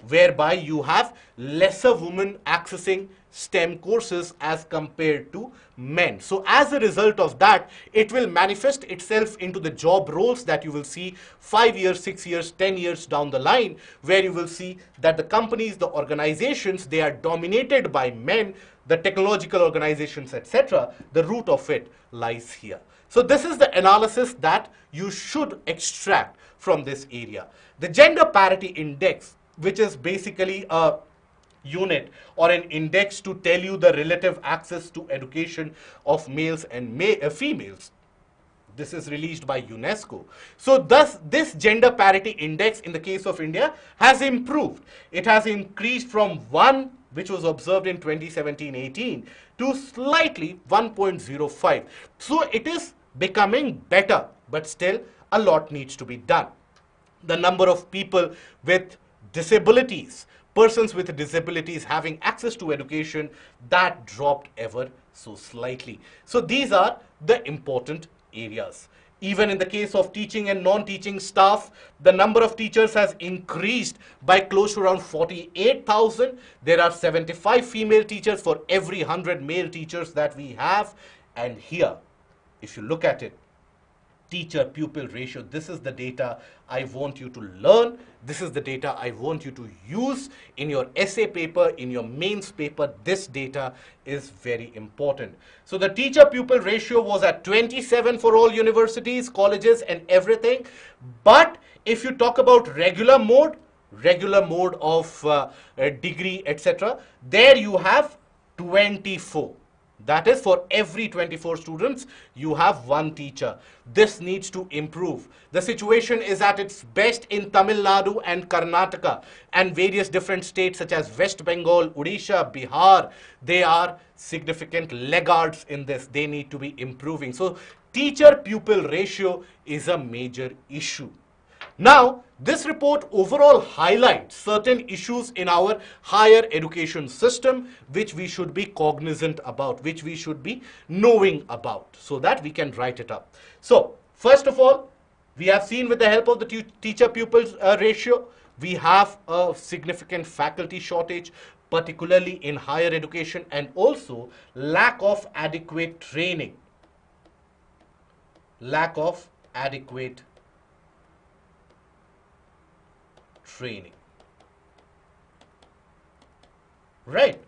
whereby you have lesser women accessing STEM courses as compared to men. So as a result of that, it will manifest itself into the job roles that you will see 5 years, 6 years, 10 years down the line, where you will see that the companies, the organizations, they are dominated by men, the technological organizations, etc. The root of it lies here. So this is the analysis that you should extract from this area. The gender parity index, which is basically a unit or an index to tell you the relative access to education of males and females. This is released by UNESCO. So thus, this gender parity index in the case of India has improved. It has increased from 1, which was observed in 2017-18, to slightly 1.05. So it is becoming better, but still a lot needs to be done. The number of people with disabilities, persons with disabilities having access to education, that dropped ever so slightly. So these are the important areas. Even in the case of teaching and non-teaching staff, the number of teachers has increased by close to around 48,000. There are 75 female teachers for every 100 male teachers that we have. And here, if you look at it, teacher-pupil ratio, this is the data I want you to learn. This is the data I want you to use in your essay paper, in your mains paper. This data is very important. So the teacher-pupil ratio was at 27 for all universities, colleges and everything. But if you talk about regular mode of degree, etc., there you have 24. That is, for every 24 students, you have 1 teacher. This needs to improve. The situation is at its best in Tamil Nadu and Karnataka and various different states such as West Bengal, Odisha, Bihar. They are significant laggards in this. They need to be improving. So teacher-pupil ratio is a major issue. Now, this report overall highlights certain issues in our higher education system which we should be cognizant about, which we should be knowing about, so that we can write it up. So, first of all, we have seen with the help of the teacher-pupil ratio, we have a significant faculty shortage, particularly in higher education, and also lack of adequate training. Lack of adequate training. Right.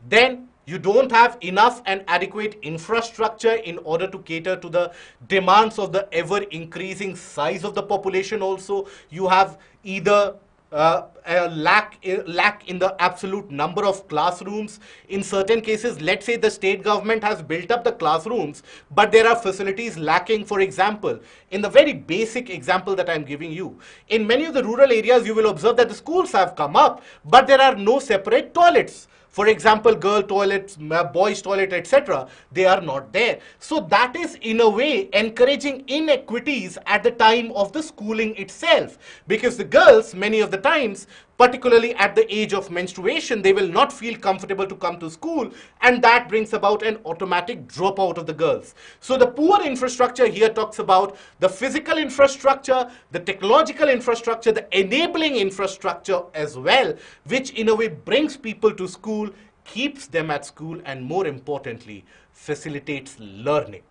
Then you don't have enough and adequate infrastructure in order to cater to the demands of the ever increasing size of the population. Also, you have either a lack in the absolute number of classrooms. In certain cases, let's say the state government has built up the classrooms, but there are facilities lacking. For example, in the very basic example that I'm giving you, in many of the rural areas, you will observe that the schools have come up, but there are no separate toilets. For example, girl toilets, boys toilet, etc., they are not there. So that is in a way encouraging inequities at the time of the schooling itself, because the girls many of the times, particularly at the age of menstruation, they will not feel comfortable to come to school, and that brings about an automatic dropout of the girls. So the poor infrastructure here talks about the physical infrastructure, the technological infrastructure, the enabling infrastructure as well, which in a way brings people to school, keeps them at school, and more importantly, facilitates learning.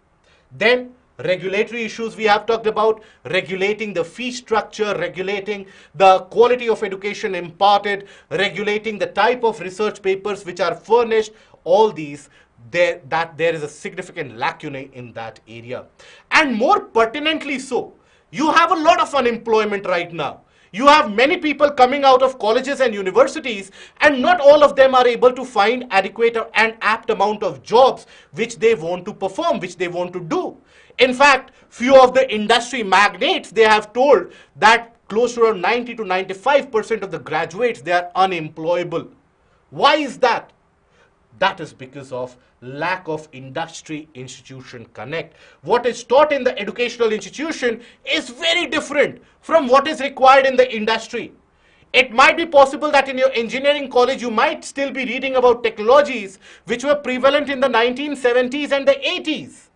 Then regulatory issues we have talked about, regulating the fee structure, regulating the quality of education imparted, regulating the type of research papers which are furnished. All these, there is a significant lacuna in that area. And more pertinently so, you have a lot of unemployment right now. You have many people coming out of colleges and universities, and not all of them are able to find adequate and apt amount of jobs which they want to perform, which they want to do. In fact, few of the industry magnates, they have told that close to around 90 to 95% of the graduates, they are unemployable. Why is that? That is because of lack of industry-institution connect. What is taught in the educational institution is very different from what is required in the industry. It might be possible that in your engineering college, you might still be reading about technologies which were prevalent in the 1970s and the 80s.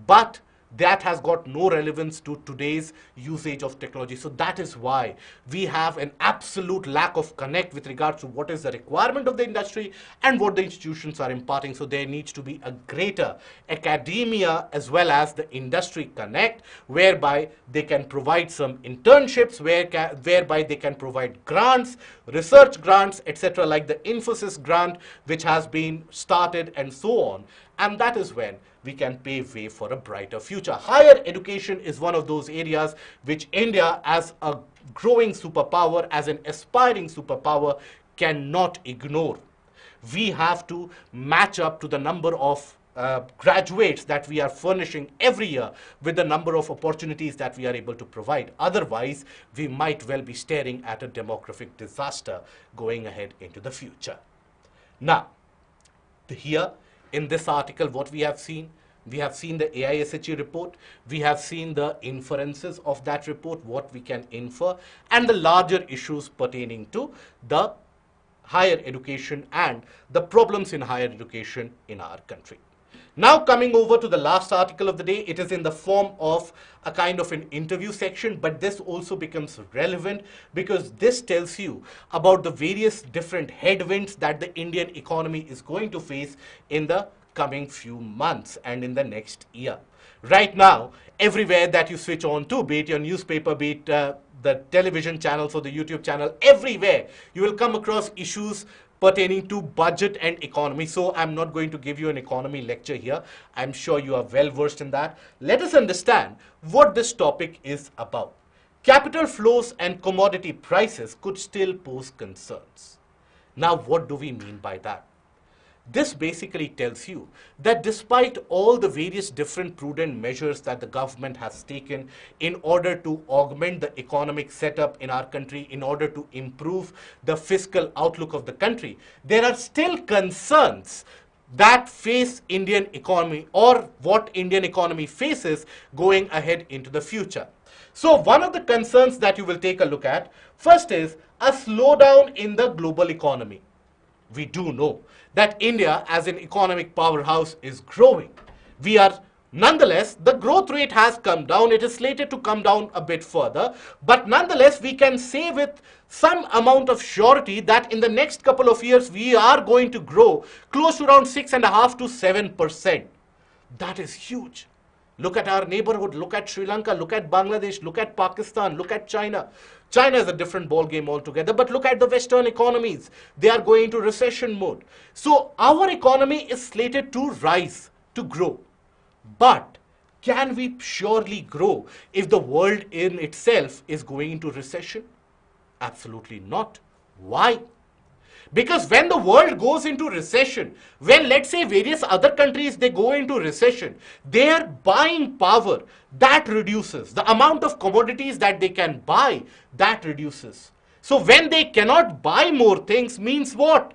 But that has got no relevance to today's usage of technology. So that is why we have an absolute lack of connect with regards to what is the requirement of the industry and what the institutions are imparting. So there needs to be a greater academia as well as the industry connect, whereby they can provide some internships, whereby they can provide grants, research grants, etc., like the Infosys grant which has been started and so on. And that is when we can pave way for a brighter future. Higher education is one of those areas which India, as a growing superpower, as an aspiring superpower, cannot ignore. We have to match up to the number of graduates that we are furnishing every year with the number of opportunities that we are able to provide. Otherwise, we might well be staring at a demographic disaster going ahead into the future. Now, here in this article, what we have seen the AISHE report, we have seen the inferences of that report, what we can infer, and the larger issues pertaining to the higher education and the problems in higher education in our country. Now coming over to the last article of the day, it is in the form of a kind of an interview section, but this also becomes relevant because this tells you about the various different headwinds that the Indian economy is going to face in the coming few months and in the next year. Right now, everywhere that you switch on to, be it your newspaper, be it the television channels or the YouTube channel, everywhere you will come across issues pertaining to budget and economy. So I'm not going to give you an economy lecture here. I'm sure you are well versed in that. Let us understand what this topic is about. Capital flows and commodity prices could still pose concerns. Now, what do we mean by that? This basically tells you that despite all the various different prudent measures that the government has taken in order to augment the economic setup in our country, in order to improve the fiscal outlook of the country, there are still concerns that face Indian economy, or what Indian economy faces going ahead into the future. So one of the concerns that you will take a look at first is a slowdown in the global economy. We do know that India as an economic powerhouse is growing. Nonetheless, the growth rate has come down. It is slated to come down a bit further. But nonetheless, we can say with some amount of surety that in the next couple of years, we are going to grow close to around 6.5% to 7%. That is huge. Look at our neighborhood, look at Sri Lanka, look at Bangladesh, look at Pakistan, look at China. China is a different ball game altogether, but look at the Western economies. They are going into recession mode. So our economy is slated to rise, to grow. But can we surely grow if the world in itself is going into recession? Absolutely not. Why? Because when the world goes into recession, when let's say various other countries, they go into recession, their buying power, that reduces. The amount of commodities that they can buy, that reduces. So when they cannot buy more things means what?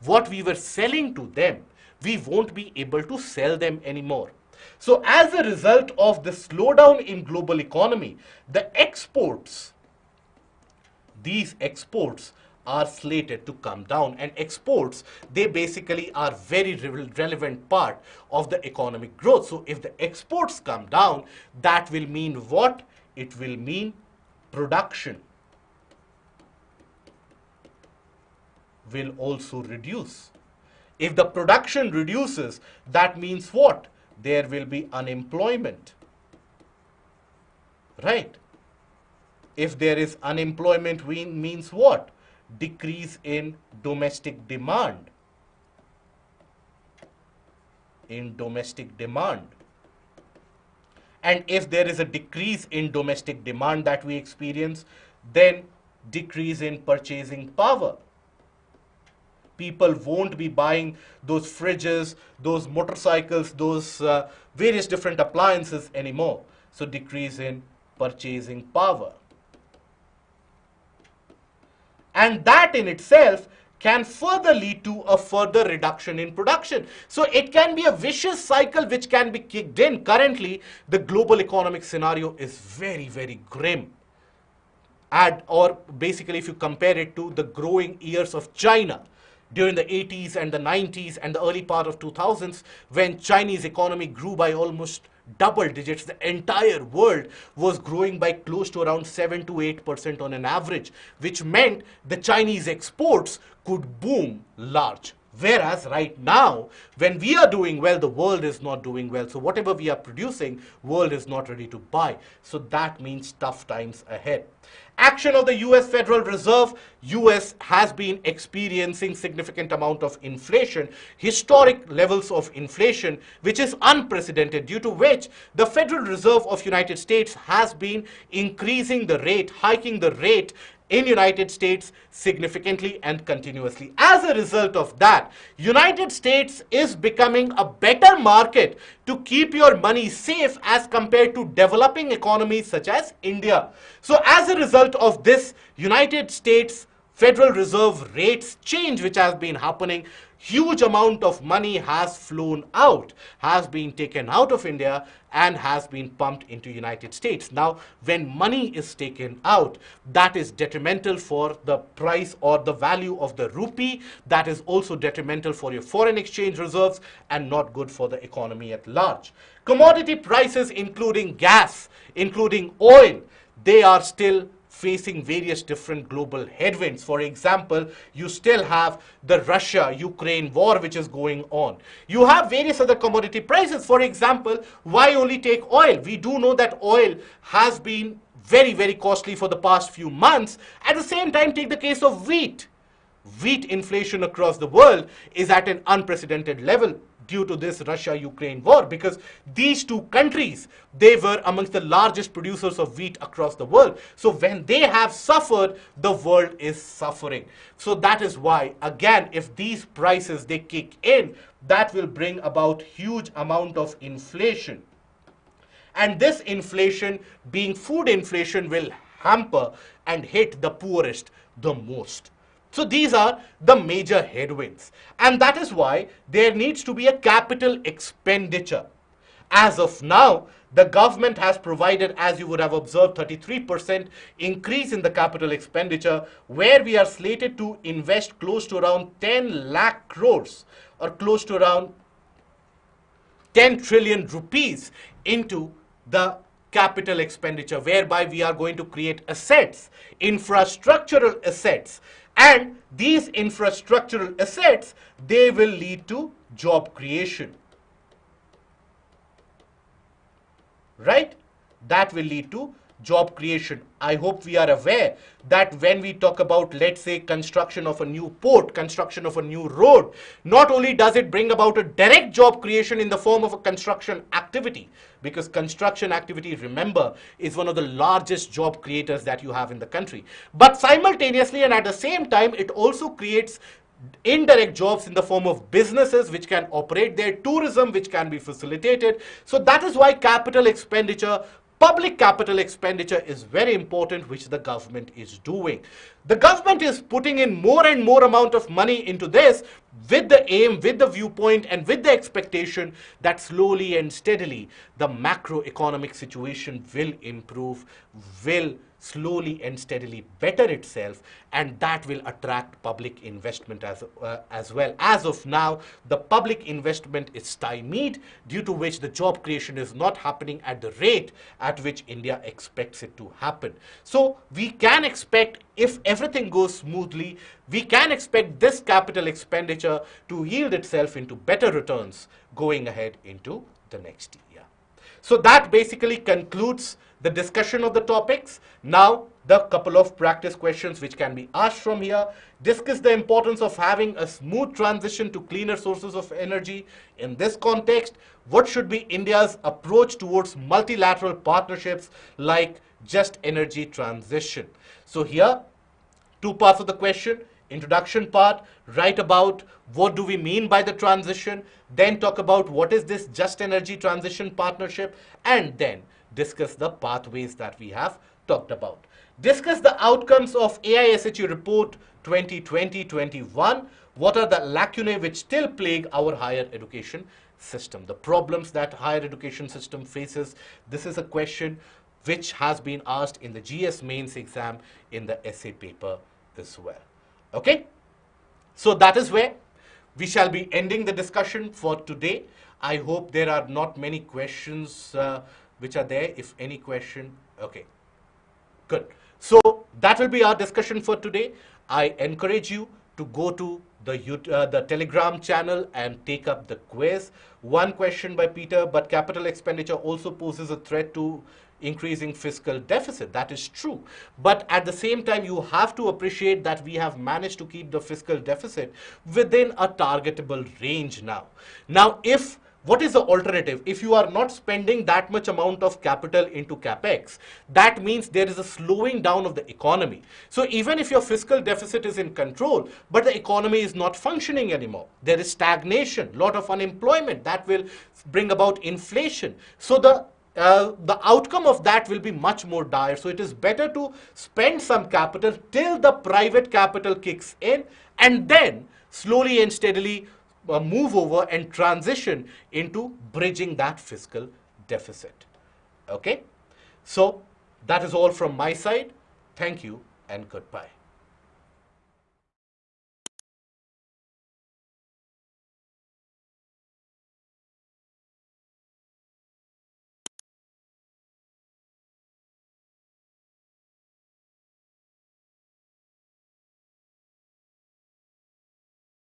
What we were selling to them, we won't be able to sell them anymore. So as a result of the slowdown in global economy, the exports, these exports are slated to come down, and exports, they basically are very relevant part of the economic growth. So if the exports come down, that will mean what? It will mean production will also reduce. If the production reduces, that means what? There will be unemployment, right? If there is unemployment, means what? Decrease in domestic demand. And if there is a decrease in domestic demand that we experience, then decrease in purchasing power. People won't be buying those fridges, those motorcycles, those various different appliances anymore. So decrease in purchasing power. And that in itself can further lead to a further reduction in production. So it can be a vicious cycle which can be kicked in. Currently, the global economic scenario is very, very grim. Or basically, if you compare it to the growing years of China during the 80s and the 90s and the early part of 2000s, when Chinese economy grew by almost double digits. The entire world was growing by close to around 7 to 8% on an average, which meant the Chinese exports could boom large. Whereas right now, when we are doing well, the world is not doing well. So whatever we are producing, world is not ready to buy. So that means tough times ahead. Action of the US Federal Reserve. US has been experiencing significant amount of inflation, historic levels of inflation, which is unprecedented, due to which the Federal Reserve of United States has been increasing the rate, hiking the rate in United States significantly and continuously. As a result of that, United States is becoming a better market to keep your money safe as compared to developing economies such as India. So as a result of this, United States Federal Reserve rates change which has been happening, huge amount of money has flown out, has been taken out of India and has been pumped into United States. Now, when money is taken out, that is detrimental for the price or the value of the rupee. That is also detrimental for your foreign exchange reserves and not good for the economy at large. Commodity prices, including gas, including oil, they are still facing various different global headwinds. For example, you still have the Russia-Ukraine war which is going on. You have various other commodity prices. For example, why only take oil? We do know that oil has been very, very costly for the past few months. At the same time, take the case of wheat. Wheat inflation across the world is at an unprecedented level due to this Russia-Ukraine war, because these two countries, they were amongst the largest producers of wheat across the world. So when they have suffered, the world is suffering. So that is why, again, if these prices, they kick in, that will bring about huge amount of inflation. And this inflation, being food inflation, will hamper and hit the poorest the most. So these are the major headwinds. And that is why there needs to be a capital expenditure. As of now, the government has provided, as you would have observed, 33% increase in the capital expenditure, where we are slated to invest close to around 10 lakh crores or close to around 10 trillion rupees into the capital expenditure, whereby we are going to create assets, infrastructural assets. And these infrastructural assets, they will lead to job creation. Right? That will lead to job creation. I hope we are aware that when we talk about, let's say, construction of a new port, construction of a new road, not only does it bring about a direct job creation in the form of a construction activity, because construction activity, remember, is one of the largest job creators that you have in the country, but simultaneously and at the same time, it also creates indirect jobs in the form of businesses which can operate there, tourism which can be facilitated. So that is why capital expenditure, public capital expenditure, is very important, which the government is doing. The government is putting in more and more amount of money into this with the aim, with the viewpoint, and with the expectation that slowly and steadily the macroeconomic situation will improve, will slowly and steadily better itself, and that will attract public investment as well. As of now, the public investment is stymied, due to which the job creation is not happening at the rate at which India expects it to happen. So we can expect, if everything goes smoothly, we can expect this capital expenditure to yield itself into better returns going ahead into the next year. So that basically concludes the discussion of the topics. Now, the couple of practice questions which can be asked from here. Discuss the importance of having a smooth transition to cleaner sources of energy. In this context, what should be India's approach towards multilateral partnerships like just energy transition? So here, two parts of the question. Introduction part, write about what do we mean by the transition, then talk about what is this just energy transition partnership, and then discuss the pathways that we have talked about. Discuss the outcomes of AISHE report 2020-21. What are the lacunae which still plague our higher education system? The problems that higher education system faces. This is a question which has been asked in the GS mains exam in the essay paper as well. Okay, so that is where we shall be ending the discussion for today. I hope there are not many questions which are there. If any question, okay, good. So that will be our discussion for today. I encourage you to go to the Telegram channel and take up the quiz. One question by Peter, but capital expenditure also poses a threat to increasing fiscal deficit. That is true. But at the same time, you have to appreciate that we have managed to keep the fiscal deficit within a targetable range now. Now, what is the alternative? If you are not spending that much amount of capital into capex, that means there is a slowing down of the economy. So even if your fiscal deficit is in control, but the economy is not functioning anymore, there is stagnation, lot of unemployment, that will bring about inflation. So the outcome of that will be much more dire. So it is better to spend some capital till the private capital kicks in, and then slowly and steadily move over and transition into bridging that fiscal deficit. Okay? So that is all from my side. Thank you and goodbye.